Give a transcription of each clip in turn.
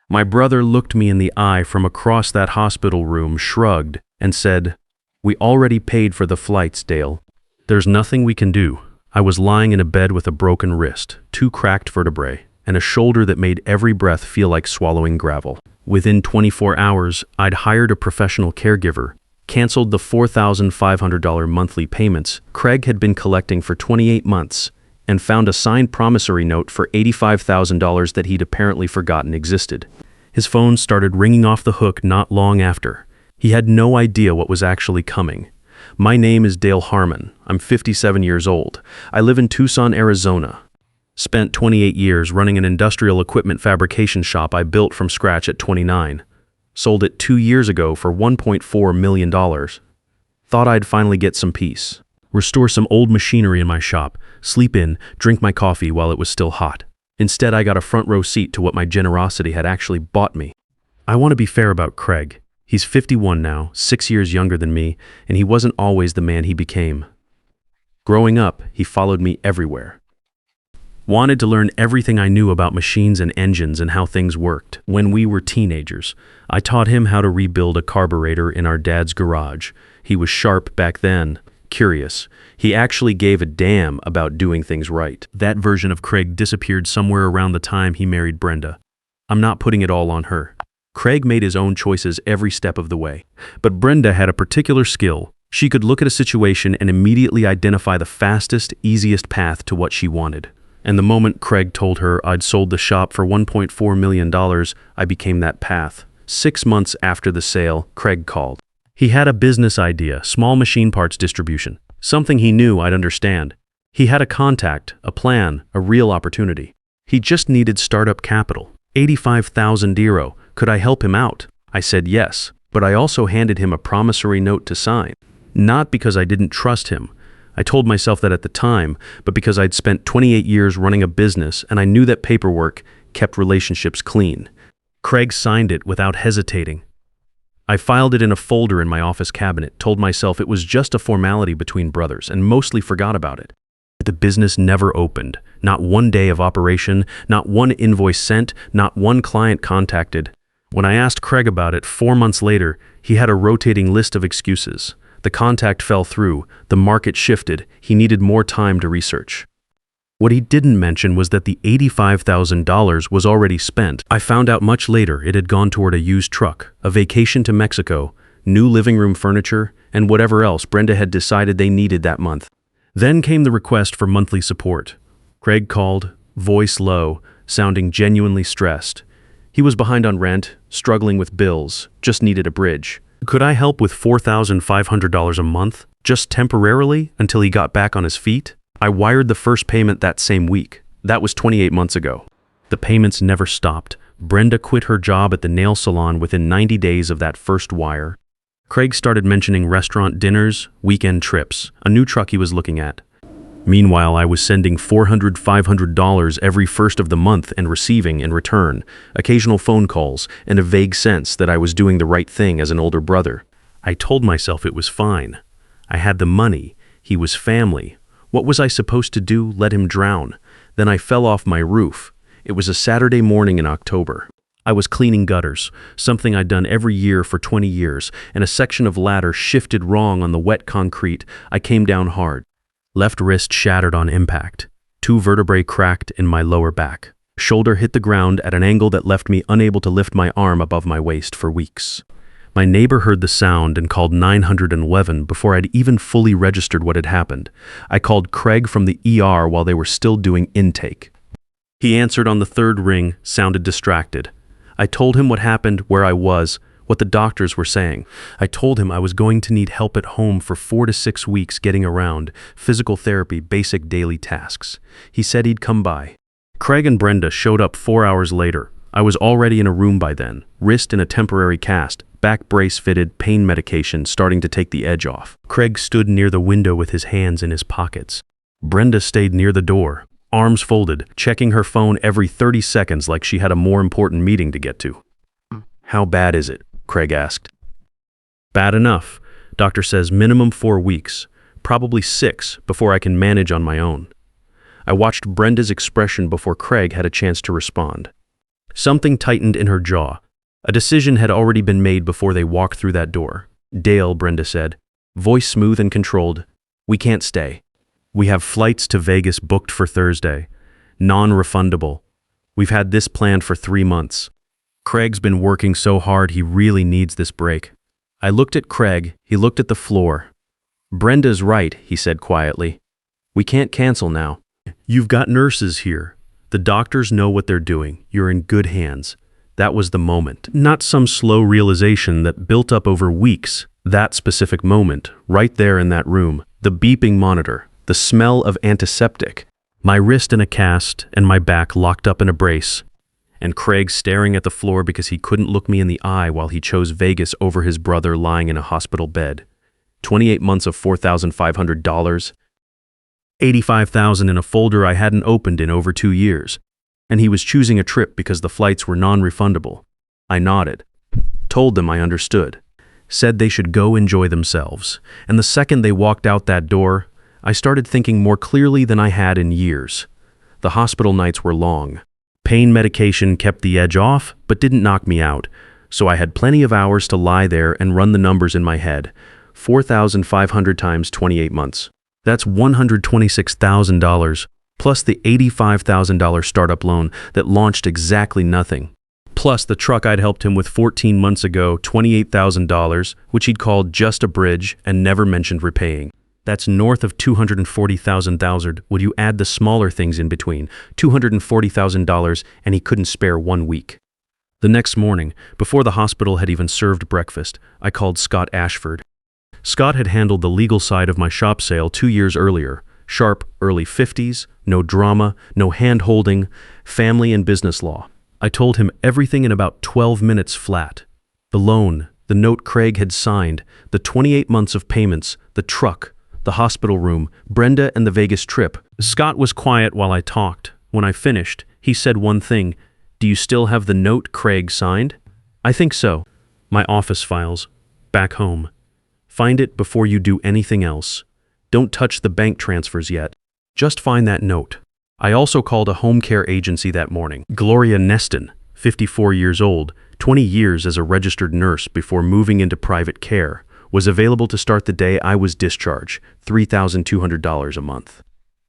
My brother looked me in the eye from across that hospital room, shrugged, and said, "We already paid for the flights, Dale. There's nothing we can do." I was lying in a bed with a broken wrist, 2 cracked vertebrae, and a shoulder that made every breath feel like swallowing gravel. Within 24 hours, I'd hired a professional caregiver, canceled the $4,500 monthly payments Craig had been collecting for 28 months, and found a signed promissory note for $85,000 that he'd apparently forgotten existed. His phone started ringing off the hook not long after. He had no idea what was actually coming. "My name is Dale Harmon. I'm 57 years old. I live in Tucson, Arizona. Spent 28 years running an industrial equipment fabrication shop I built from scratch at 29. Sold it 2 years ago for $1.4 million. Thought I'd finally get some peace. Restore some old machinery in my shop, sleep in, drink my coffee while it was still hot. Instead, I got a front row seat to what my generosity had actually bought me. I want to be fair about Craig. He's 51 now, 6 years younger than me, and he wasn't always the man he became. Growing up, he followed me everywhere. Wanted to learn everything I knew about machines and engines and how things worked. When we were teenagers, I taught him how to rebuild a carburetor in our dad's garage. He was sharp back then, curious. He actually gave a damn about doing things right. That version of Craig disappeared somewhere around the time he married Brenda. I'm not putting it all on her. Craig made his own choices every step of the way. But Brenda had a particular skill. She could look at a situation and immediately identify the fastest, easiest path to what she wanted. And the moment Craig told her I'd sold the shop for $1.4 million, I became that path. 6 months after the sale, Craig called. He had a business idea, small machine parts distribution, something he knew I'd understand. He had a contact, a plan, a real opportunity. He just needed startup capital, €85,000. Could I help him out? I said yes, but I also handed him a promissory note to sign. Not because I didn't trust him. I told myself that at the time, but because I'd spent 28 years running a business and I knew that paperwork kept relationships clean. Craig signed it without hesitating. I filed it in a folder in my office cabinet, told myself it was just a formality between brothers, and mostly forgot about it. The business never opened. Not one day of operation, not one invoice sent, not one client contacted. When I asked Craig about it 4 months later, he had a rotating list of excuses. The contact fell through, the market shifted, he needed more time to research. What he didn't mention was that the $85,000 was already spent. I found out much later it had gone toward a used truck, a vacation to Mexico, new living room furniture, and whatever else Brenda had decided they needed that month. Then came the request for monthly support. Craig called, voice low, sounding genuinely stressed. He was behind on rent, struggling with bills, just needed a bridge. Could I help with $4,500 a month, just temporarily, until he got back on his feet? I wired the first payment that same week. That was 28 months ago. The payments never stopped. Brenda quit her job at the nail salon within 90 days of that first wire. Craig started mentioning restaurant dinners, weekend trips, a new truck he was looking at. Meanwhile, I was sending $400, $500 every first of the month and receiving in return, occasional phone calls, and a vague sense that I was doing the right thing as an older brother. I told myself it was fine. I had the money. He was family. What was I supposed to do? Let him drown? Then I fell off my roof. It was a Saturday morning in October. I was cleaning gutters, something I'd done every year for 20 years, and a section of ladder shifted wrong on the wet concrete. I came down hard. Left wrist shattered on impact. 2 vertebrae cracked in my lower back. Shoulder hit the ground at an angle that left me unable to lift my arm above my waist for weeks. My neighbor heard the sound and called 911 before I'd even fully registered what had happened. I called Craig from the ER while they were still doing intake. He answered on the 3rd ring, sounded distracted. I told him what happened, where I was, what the doctors were saying. I told him I was going to need help at home for 4 to 6 weeks getting around, physical therapy, basic daily tasks. He said he'd come by. Craig and Brenda showed up 4 hours later. I was already in a room by then, wrist in a temporary cast, back brace fitted, pain medication starting to take the edge off. Craig stood near the window with his hands in his pockets. Brenda stayed near the door, arms folded, checking her phone every 30 seconds like she had a more important meeting to get to. "How bad is it?" Craig asked. "Bad enough. Doctor says minimum 4 weeks, probably 6 before I can manage on my own." I watched Brenda's expression before Craig had a chance to respond. Something tightened in her jaw. A decision had already been made before they walked through that door. "Dale," Brenda said, voice smooth and controlled, "we can't stay. We have flights to Vegas booked for Thursday. Non-refundable. We've had this planned for 3 months. Craig's been working so hard he really needs this break." I looked at Craig, he looked at the floor. "Brenda's right," he said quietly. "We can't cancel now. You've got nurses here. The doctors know what they're doing. You're in good hands." That was the moment. Not some slow realization that built up over weeks. That specific moment, right there in that room. The beeping monitor, the smell of antiseptic, my wrist in a cast and my back locked up in a brace, and Craig staring at the floor because he couldn't look me in the eye while he chose Vegas over his brother lying in a hospital bed. 28 months of $4,500, $85,000 in a folder I hadn't opened in over 2 years, and he was choosing a trip because the flights were non-refundable. I nodded, told them I understood, said they should go enjoy themselves, and the second they walked out that door, I started thinking more clearly than I had in years. The hospital nights were long. Pain medication kept the edge off, but didn't knock me out, so I had plenty of hours to lie there and run the numbers in my head. 4,500 times 28 months. That's $126,000, plus the $85,000 startup loan that launched exactly nothing. Plus the truck I'd helped him with 14 months ago, $28,000, which he'd called just a bridge and never mentioned repaying. That's north of $240,000. Would you add the smaller things in between? $240,000, and he couldn't spare 1 week. The next morning, before the hospital had even served breakfast, I called Scott Ashford. Scott had handled the legal side of my shop sale 2 years earlier. Sharp, early 50s, no drama, no hand-holding, family and business law. I told him everything in about 12 minutes flat. The loan, the note Craig had signed, the 28 months of payments, the truck, the hospital room, Brenda and the Vegas trip. Scott was quiet while I talked. When I finished, he said one thing. "Do you still have the note Craig signed?" "I think so." "My office files. Back home. Find it before you do anything else. Don't touch the bank transfers yet. Just find that note." I also called a home care agency that morning. Gloria Neston, 54 years old, 20 years as a registered nurse before moving into private care, was available to start the day I was discharged, $3,200 a month.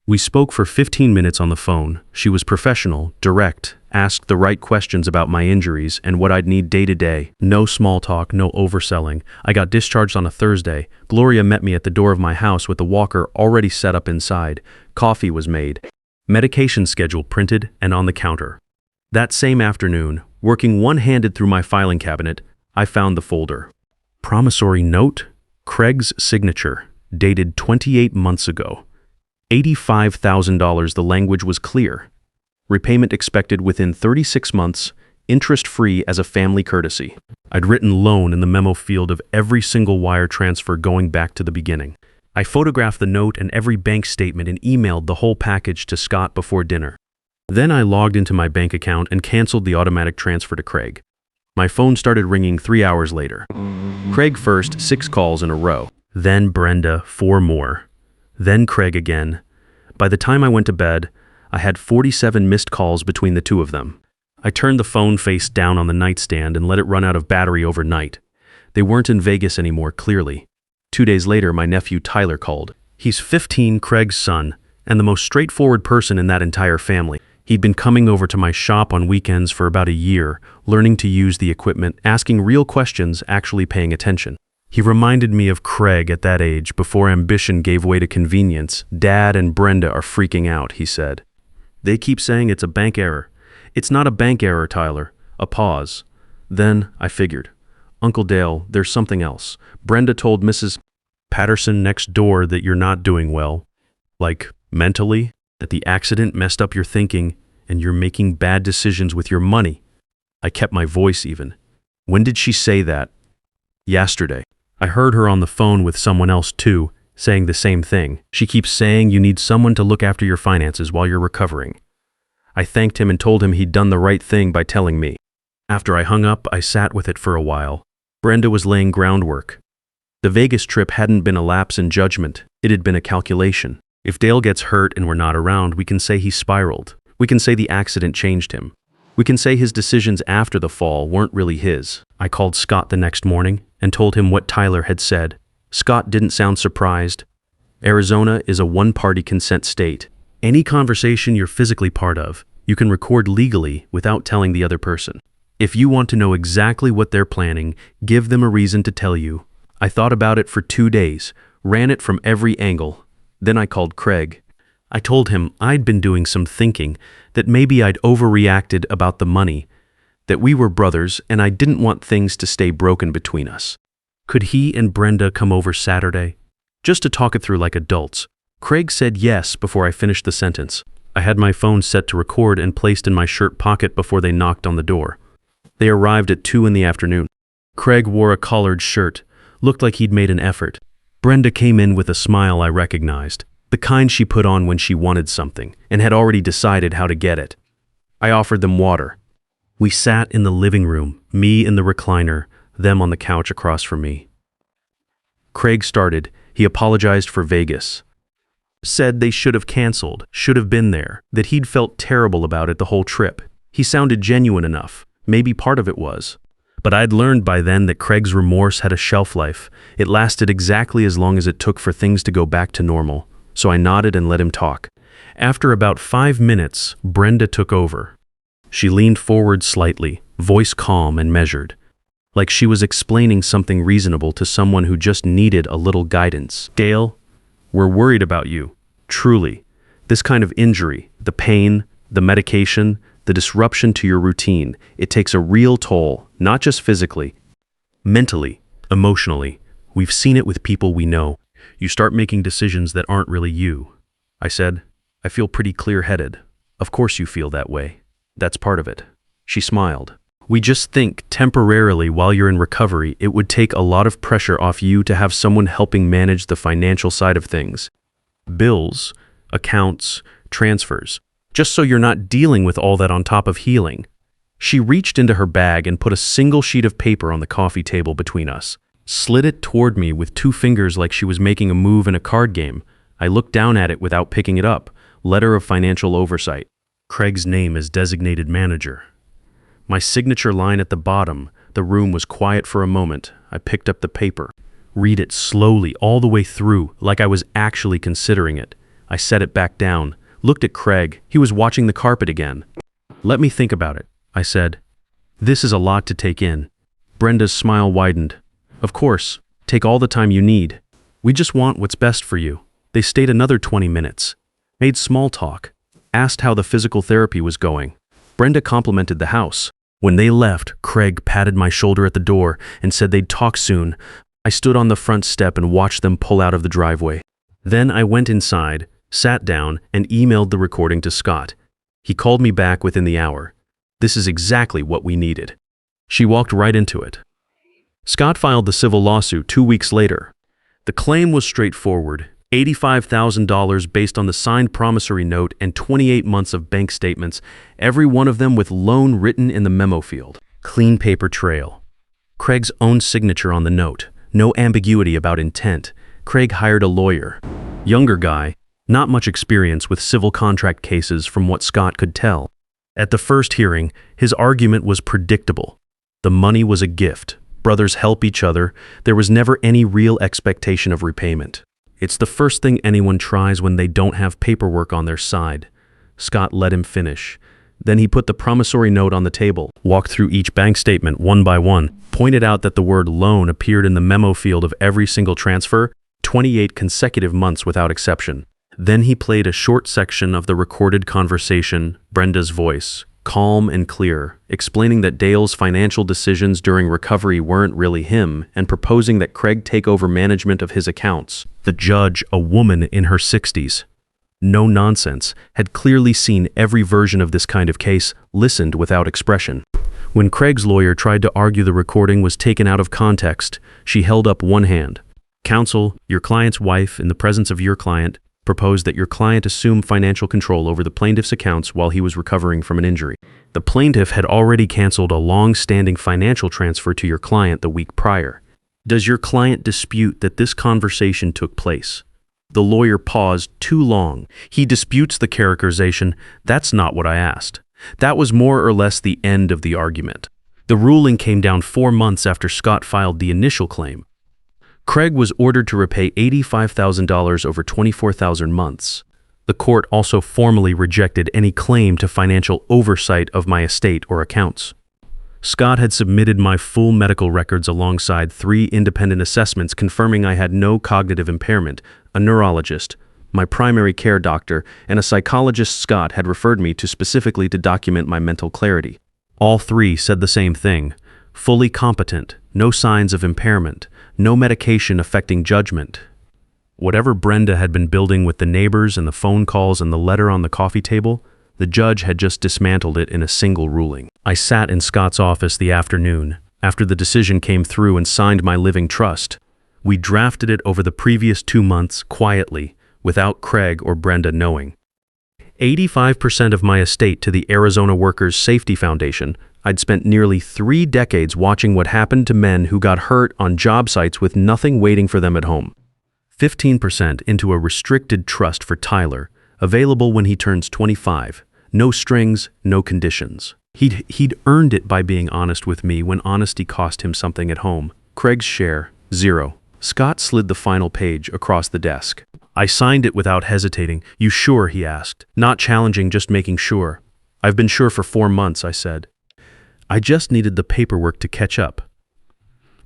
We spoke for 15 minutes on the phone. She was professional, direct, asked the right questions about my injuries and what I'd need day to day. No small talk, no overselling. I got discharged on a Thursday. Gloria met me at the door of my house with the walker already set up inside. Coffee was made. Medication schedule printed and on the counter. That same afternoon, working one-handed through my filing cabinet, I found the folder. Promissory note, Craig's signature, dated 28 months ago. $85,000. The language was clear. Repayment expected within 36 months, interest-free as a family courtesy. I'd written loan in the memo field of every single wire transfer going back to the beginning. I photographed the note and every bank statement and emailed the whole package to Scott before dinner. Then I logged into my bank account and canceled the automatic transfer to Craig. My phone started ringing 3 hours later. Craig first, 6 calls in a row. Then Brenda, 4 more. Then Craig again. By the time I went to bed, I had 47 missed calls between the two of them. I turned the phone face down on the nightstand and let it run out of battery overnight. They weren't in Vegas anymore, clearly. 2 days later, my nephew Tyler called. He's 15, Craig's son, and the most straightforward person in that entire family. He'd been coming over to my shop on weekends for about a year, learning to use the equipment, asking real questions, actually paying attention. He reminded me of Craig at that age, before ambition gave way to convenience. "Dad and Brenda are freaking out," he said. "They keep saying it's a bank error." "It's not a bank error, Tyler." A pause. Then I figured, "Uncle Dale, there's something else. Brenda told Mrs. Patterson next door that you're not doing well. Like, mentally, that the accident messed up your thinking and you're making bad decisions with your money." I kept my voice even. "When did she say that?" "Yesterday. I heard her on the phone with someone else too, saying the same thing. She keeps saying you need someone to look after your finances while you're recovering." I thanked him and told him he'd done the right thing by telling me. After I hung up, I sat with it for a while. Brenda was laying groundwork. The Vegas trip hadn't been a lapse in judgment. It had been a calculation. If Dale gets hurt and we're not around, we can say he spiraled. We can say the accident changed him. We can say his decisions after the fall weren't really his. I called Scott the next morning and told him what Tyler had said. Scott didn't sound surprised. Arizona is a one-party consent state. Any conversation you're physically part of, you can record legally without telling the other person. If you want to know exactly what they're planning, give them a reason to tell you. I thought about it for 2 days, ran it from every angle. Then I called Craig. I told him I'd been doing some thinking, that maybe I'd overreacted about the money, that we were brothers and I didn't want things to stay broken between us. Could he and Brenda come over Saturday? Just to talk it through like adults. Craig said yes before I finished the sentence. I had my phone set to record and placed in my shirt pocket before they knocked on the door. They arrived at 2 in the afternoon. Craig wore a collared shirt, looked like he'd made an effort. Brenda came in with a smile I recognized, the kind she put on when she wanted something and had already decided how to get it. I offered them water. We sat in the living room, me in the recliner, them on the couch across from me. Craig started. He apologized for Vegas. Said they should have canceled, should have been there, that he'd felt terrible about it the whole trip. He sounded genuine enough. Maybe part of it was. But I'd learned by then that Craig's remorse had a shelf life. It lasted exactly as long as it took for things to go back to normal. So I nodded and let him talk. After about 5 minutes, Brenda took over. She leaned forward slightly, voice calm and measured, like she was explaining something reasonable to someone who just needed a little guidance. Dale, we're worried about you. Truly. This kind of injury, the pain, the medication, the disruption to your routine, it takes a real toll, not just physically, mentally, emotionally. We've seen it with people we know. You start making decisions that aren't really you. I said, I feel pretty clear-headed. Of course you feel that way. That's part of it. She smiled. We just think temporarily while you're in recovery, it would take a lot of pressure off you to have someone helping manage the financial side of things. Bills, accounts, transfers. Just so you're not dealing with all that on top of healing. She reached into her bag and put a single sheet of paper on the coffee table between us. Slid it toward me with 2 fingers like she was making a move in a card game. I looked down at it without picking it up. Letter of financial oversight. Craig's name as designated manager. My signature line at the bottom. The room was quiet for a moment. I picked up the paper. Read it slowly all the way through, like I was actually considering it. I set it back down. Looked at Craig. He was watching the carpet again. Let me think about it, I said. This is a lot to take in. Brenda's smile widened. Of course, take all the time you need. We just want what's best for you. They stayed another 20 minutes. Made small talk. Asked how the physical therapy was going. Brenda complimented the house. When they left, Craig patted my shoulder at the door and said they'd talk soon. I stood on the front step and watched them pull out of the driveway. Then I went inside, sat down, and emailed the recording to Scott. He called me back within the hour. This is exactly what we needed. She walked right into it. Scott filed the civil lawsuit 2 weeks later. The claim was straightforward. $85,000 based on the signed promissory note and 28 months of bank statements, every one of them with loan written in the memo field. Clean paper trail. Craig's own signature on the note. No ambiguity about intent. Craig hired a lawyer. Younger guy, not much experience with civil contract cases from what Scott could tell. At the first hearing, his argument was predictable. The money was a gift. Brothers help each other. There was never any real expectation of repayment. It's the first thing anyone tries when they don't have paperwork on their side. Scott let him finish. Then he put the promissory note on the table, walked through each bank statement one by one, pointed out that the word loan appeared in the memo field of every single transfer, 28 consecutive months without exception. Then he played a short section of the recorded conversation, Brenda's voice, calm and clear, explaining that Dale's financial decisions during recovery weren't really him and proposing that Craig take over management of his accounts. The judge, a woman in her 60s, no nonsense, had clearly seen every version of this kind of case, listened without expression. When Craig's lawyer tried to argue the recording was taken out of context, she held up one hand. Counsel, your client's wife, in the presence of your client, proposed that your client assume financial control over the plaintiff's accounts while he was recovering from an injury. The plaintiff had already canceled a long-standing financial transfer to your client the week prior. Does your client dispute that this conversation took place? The lawyer paused too long. He disputes the characterization. That's not what I asked. That was more or less the end of the argument. The ruling came down 4 months after Scott filed the initial claim. Craig was ordered to repay $85,000 over 24,000 months. The court also formally rejected any claim to financial oversight of my estate or accounts. Scott had submitted my full medical records alongside 3 independent assessments confirming I had no cognitive impairment, a neurologist, my primary care doctor, and a psychologist. Scott had referred me to specifically to document my mental clarity. All 3 said the same thing: fully competent, no signs of impairment, no medication affecting judgment. Whatever Brenda had been building with the neighbors and the phone calls and the letter on the coffee table, the judge had just dismantled it in a single ruling. I sat in Scott's office the afternoon, after the decision came through, and signed my living trust. We drafted it over the previous 2 months, quietly, without Craig or Brenda knowing. 85% of my estate to the Arizona Workers Safety Foundation. I'd spent nearly 3 decades watching what happened to men who got hurt on job sites with nothing waiting for them at home. 15% into a restricted trust for Tyler, available when he turns 25. No strings, no conditions. He'd earned it by being honest with me when honesty cost him something at home. Craig's share, 0. Scott slid the final page across the desk. I signed it without hesitating. "You sure?" he asked. Not challenging, just making sure. "I've been sure for 4 months," I said. I just needed the paperwork to catch up.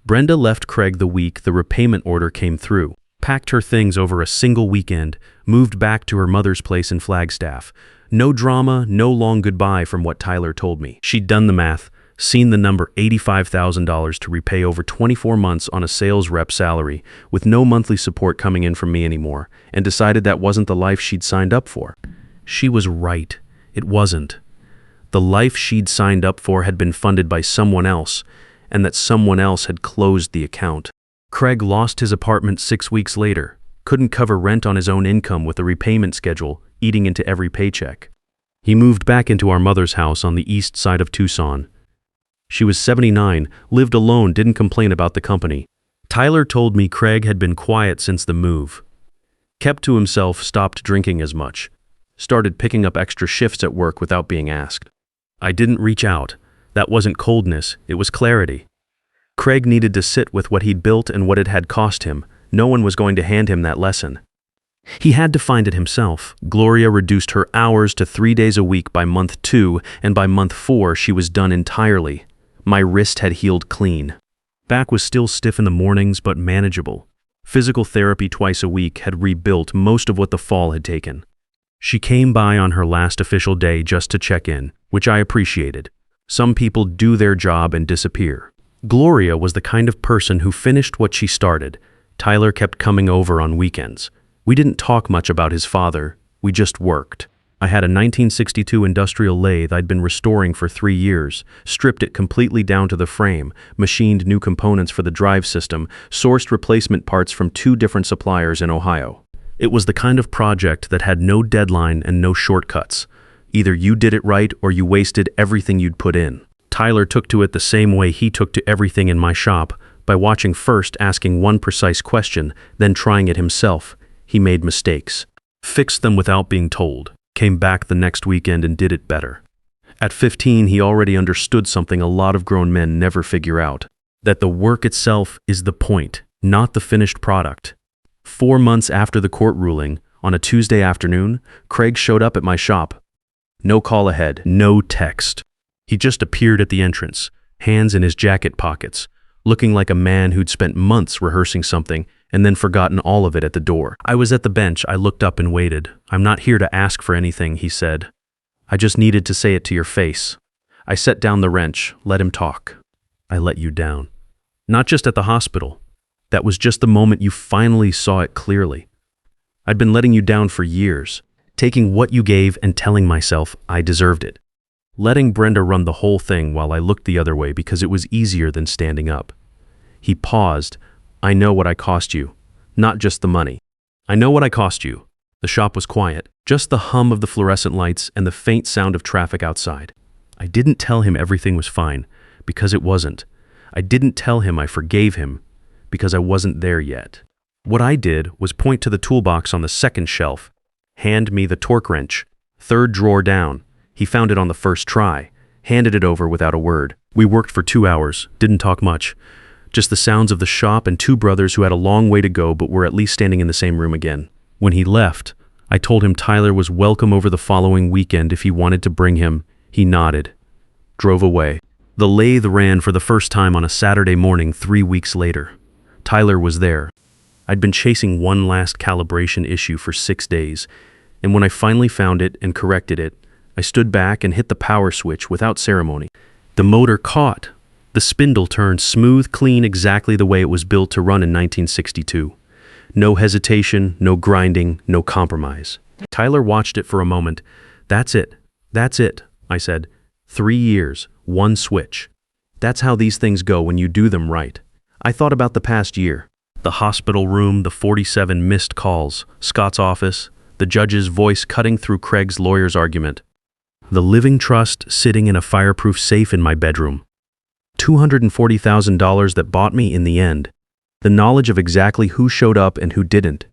Brenda left Craig the week the repayment order came through, packed her things over a single weekend, moved back to her mother's place in Flagstaff. No drama, no long goodbye from what Tyler told me. She'd done the math, seen the number $85,000 to repay over 24 months on a sales rep salary, with no monthly support coming in from me anymore, and decided that wasn't the life she'd signed up for. She was right. It wasn't. The life she'd signed up for had been funded by someone else, and that someone else had closed the account. Craig lost his apartment 6 weeks later, couldn't cover rent on his own income with a repayment schedule eating into every paycheck. He moved back into our mother's house on the east side of Tucson. She was 79, lived alone, didn't complain about the company. Tyler told me Craig had been quiet since the move. Kept to himself, stopped drinking as much. Started picking up extra shifts at work without being asked. I didn't reach out. That wasn't coldness, it was clarity. Craig needed to sit with what he'd built and what it had cost him. No one was going to hand him that lesson. He had to find it himself. Gloria reduced her hours to 3 days a week by month 2, and by month 4 she was done entirely. My wrist had healed clean. Back was still stiff in the mornings, but manageable. Physical therapy twice a week had rebuilt most of what the fall had taken. She came by on her last official day just to check in, which I appreciated. Some people do their job and disappear. Gloria was the kind of person who finished what she started. Tyler kept coming over on weekends. We didn't talk much about his father, we just worked. I had a 1962 industrial lathe I'd been restoring for 3 years, stripped it completely down to the frame, machined new components for the drive system, sourced replacement parts from 2 different suppliers in Ohio. It was the kind of project that had no deadline and no shortcuts. Either you did it right or you wasted everything you'd put in. Tyler took to it the same way he took to everything in my shop, by watching first, asking one precise question, then trying it himself. He made mistakes, fixed them without being told, came back the next weekend and did it better. At 15, he already understood something a lot of grown men never figure out, that the work itself is the point, not the finished product. 4 months after the court ruling, on a Tuesday afternoon, Craig showed up at my shop. No call ahead, no text. He just appeared at the entrance, hands in his jacket pockets, looking like a man who'd spent months rehearsing something and then forgotten all of it at the door. I was at the bench. I looked up and waited. "I'm not here to ask for anything," he said. "I just needed to say it to your face." I set down the wrench, let him talk. "I let you down. Not just at the hospital. That was just the moment you finally saw it clearly. I'd been letting you down for years, taking what you gave and telling myself I deserved it. Letting Brenda run the whole thing while I looked the other way because it was easier than standing up." He paused. "I know what I cost you. Not just the money. I know what I cost you." The shop was quiet, just the hum of the fluorescent lights and the faint sound of traffic outside. I didn't tell him everything was fine, because it wasn't. I didn't tell him I forgave him, because I wasn't there yet. What I did was point to the toolbox on the second shelf, hand me the torque wrench, 3rd drawer down, He found it on the first try, handed it over without a word. We worked for 2 hours, didn't talk much. Just the sounds of the shop and two brothers who had a long way to go but were at least standing in the same room again. When he left, I told him Tyler was welcome over the following weekend if he wanted to bring him. He nodded, drove away. The lathe ran for the first time on a Saturday morning 3 weeks later. Tyler was there. I'd been chasing one last calibration issue for 6 days, and when I finally found it and corrected it, I stood back and hit the power switch without ceremony. The motor caught. The spindle turned smooth, clean, exactly the way it was built to run in 1962. No hesitation, no grinding, no compromise. Tyler watched it for a moment. That's it, I said. 3 years, one switch. That's how these things go when you do them right. I thought about the past year. The hospital room, the 47 missed calls, Scott's office, the judge's voice cutting through Craig's lawyer's argument. The living trust sitting in a fireproof safe in my bedroom. $240,000 that bought me in the end. The knowledge of exactly who showed up and who didn't.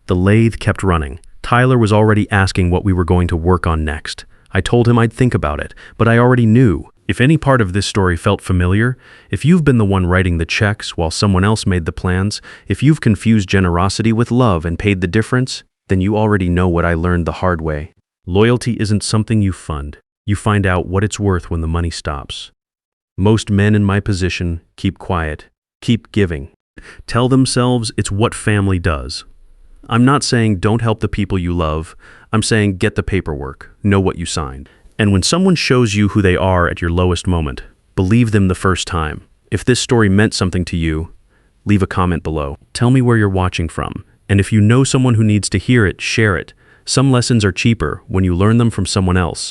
The lathe kept running. Tyler was already asking what we were going to work on next. I told him I'd think about it, but I already knew. If any part of this story felt familiar, if you've been the one writing the checks while someone else made the plans, if you've confused generosity with love and paid the difference, then you already know what I learned the hard way. Loyalty isn't something you fund. You find out what it's worth when the money stops. Most men in my position keep quiet, keep giving. Tell themselves it's what family does. I'm not saying don't help the people you love. I'm saying get the paperwork, know what you signed. And when someone shows you who they are at your lowest moment, believe them the first time. If this story meant something to you, leave a comment below. Tell me where you're watching from. And if you know someone who needs to hear it, share it. Some lessons are cheaper when you learn them from someone else.